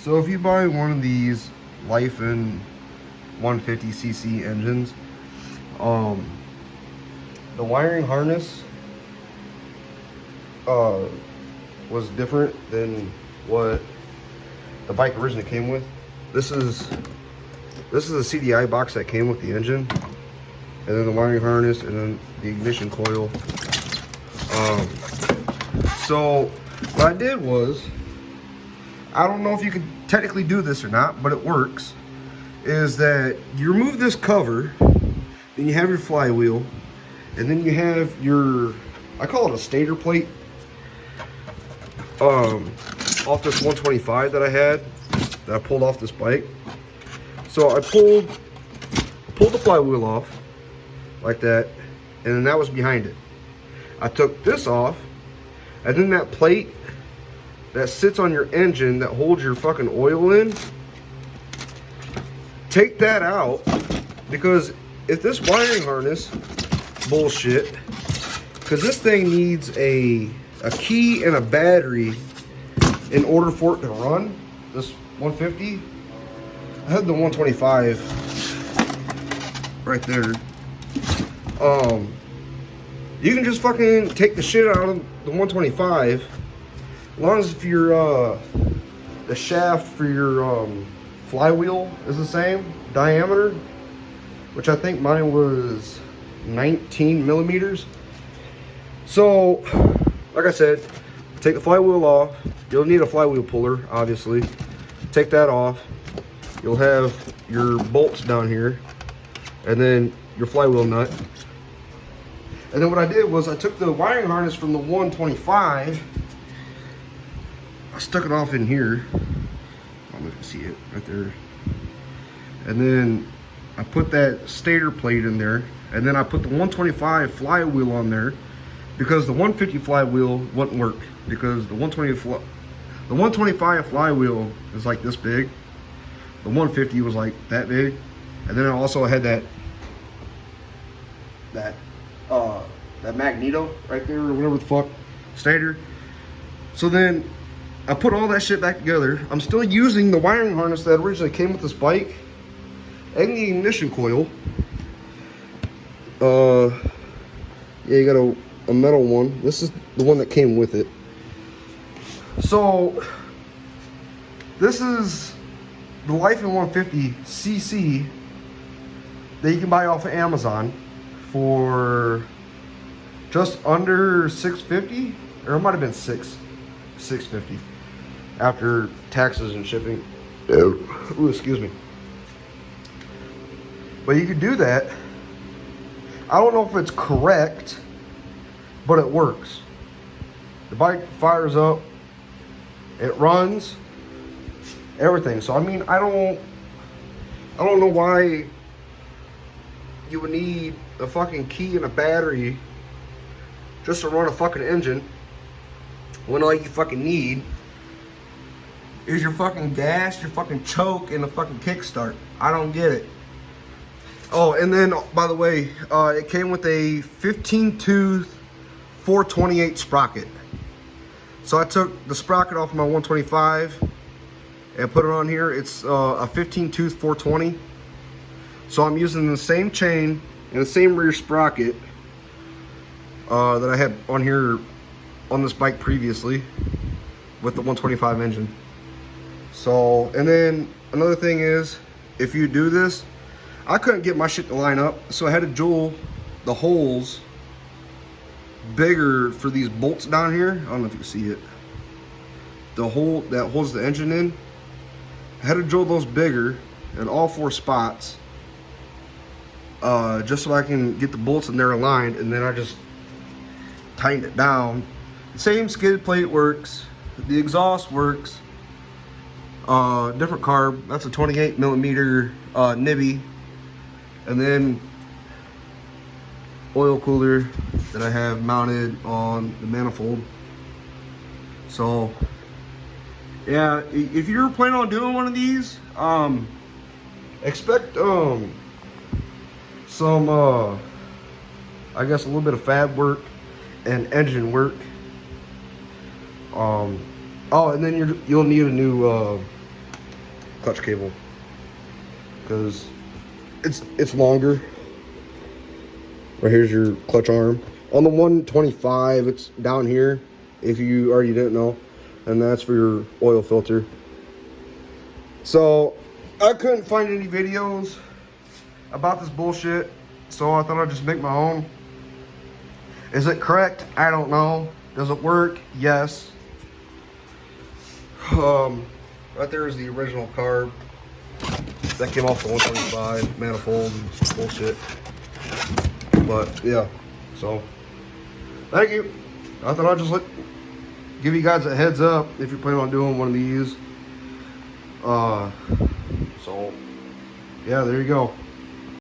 So if you buy one of these Lifan 150cc engines, the wiring harness was different than what the bike originally came with. This is a CDI box that came with the engine, and then the wiring harness, and then the ignition coil. So what I did was, I don't know if you can technically do this or not, but it works, is that you remove this cover, then you have your flywheel, and then you have your, I call it a stator plate, off this 125 that I had, that I pulled off this bike. So I pulled the flywheel off, like that, and then that was behind it. I took this off, and then that plate that sits on your engine that holds your fucking oil in, take that out, because if this wiring harness bullshit, because this thing needs a key and a battery in order for it to run, this 150. I had the 125 right there. You can just fucking take the shit out of the 125, as long as if your the shaft for your flywheel is the same diameter, which I think mine was 19 millimeters. So, like I said, take the flywheel off. You'll need a flywheel puller, obviously. Take that off. You'll have your bolts down here, and then your flywheel nut. And then what I did was I took the wiring harness from the 125. I stuck it off in here. I don't know if you can see it right there. And then I put that stator plate in there, and then I put the 125 flywheel on there, because the 150 flywheel wouldn't work, because the 125 flywheel is like this big. The 150 was like that big, and then I also had that magneto right there, or whatever the fuck, stator. So then I put all that shit back together. I'm still using the wiring harness that originally came with this bike, and the ignition coil. Yeah, you got a metal one. This is the one that came with it. So this is the Lifan 150cc that you can buy off of Amazon for just under $650, or it might have been $650 after taxes and shipping. Ooh, excuse me. But you can do that. I don't know if it's correct, but it works. The bike fires up, it runs, everything. So I mean, I don't know why you would need a fucking key and a battery just to run a fucking engine, when all you fucking need is your fucking gas, your fucking choke, and a fucking kickstart. I don't get it. Oh, and then, by the way, it came with a 15-tooth 428 sprocket. So I took the sprocket off my 125 and put it on here. It's a 15-tooth 420. So I'm using the same chain and the same rear sprocket that I had on here on this bike previously with the 125 engine. So, and then another thing is, if you do this, I couldn't get my shit to line up, so I had to drill the holes bigger for these bolts down here. I don't know if you can see it. The hole that holds the engine in, I had to drill those bigger in all 4 spots, just so I can get the bolts in there aligned, and then I just tightened it down. The same skid plate works, the exhaust works, different carb. That's a 28 millimeter nibby, and then oil cooler that I have mounted on the manifold. So yeah, if you're planning on doing one of these, expect some I guess a little bit of fab work and engine work. Oh, and then you'll need a new clutch cable, because it's longer. Right here's your clutch arm. On the 125, it's down here, if you already didn't know, and that's for your oil filter. So I couldn't find any videos about this bullshit, so I thought I'd just make my own. Is it correct? I don't know. Does it work? Yes. Right there is the original carb that came off the 125 manifold and some bullshit. But yeah, so thank you. I thought I'd just give you guys a heads up if you're planning on doing one of these. So yeah, there you go.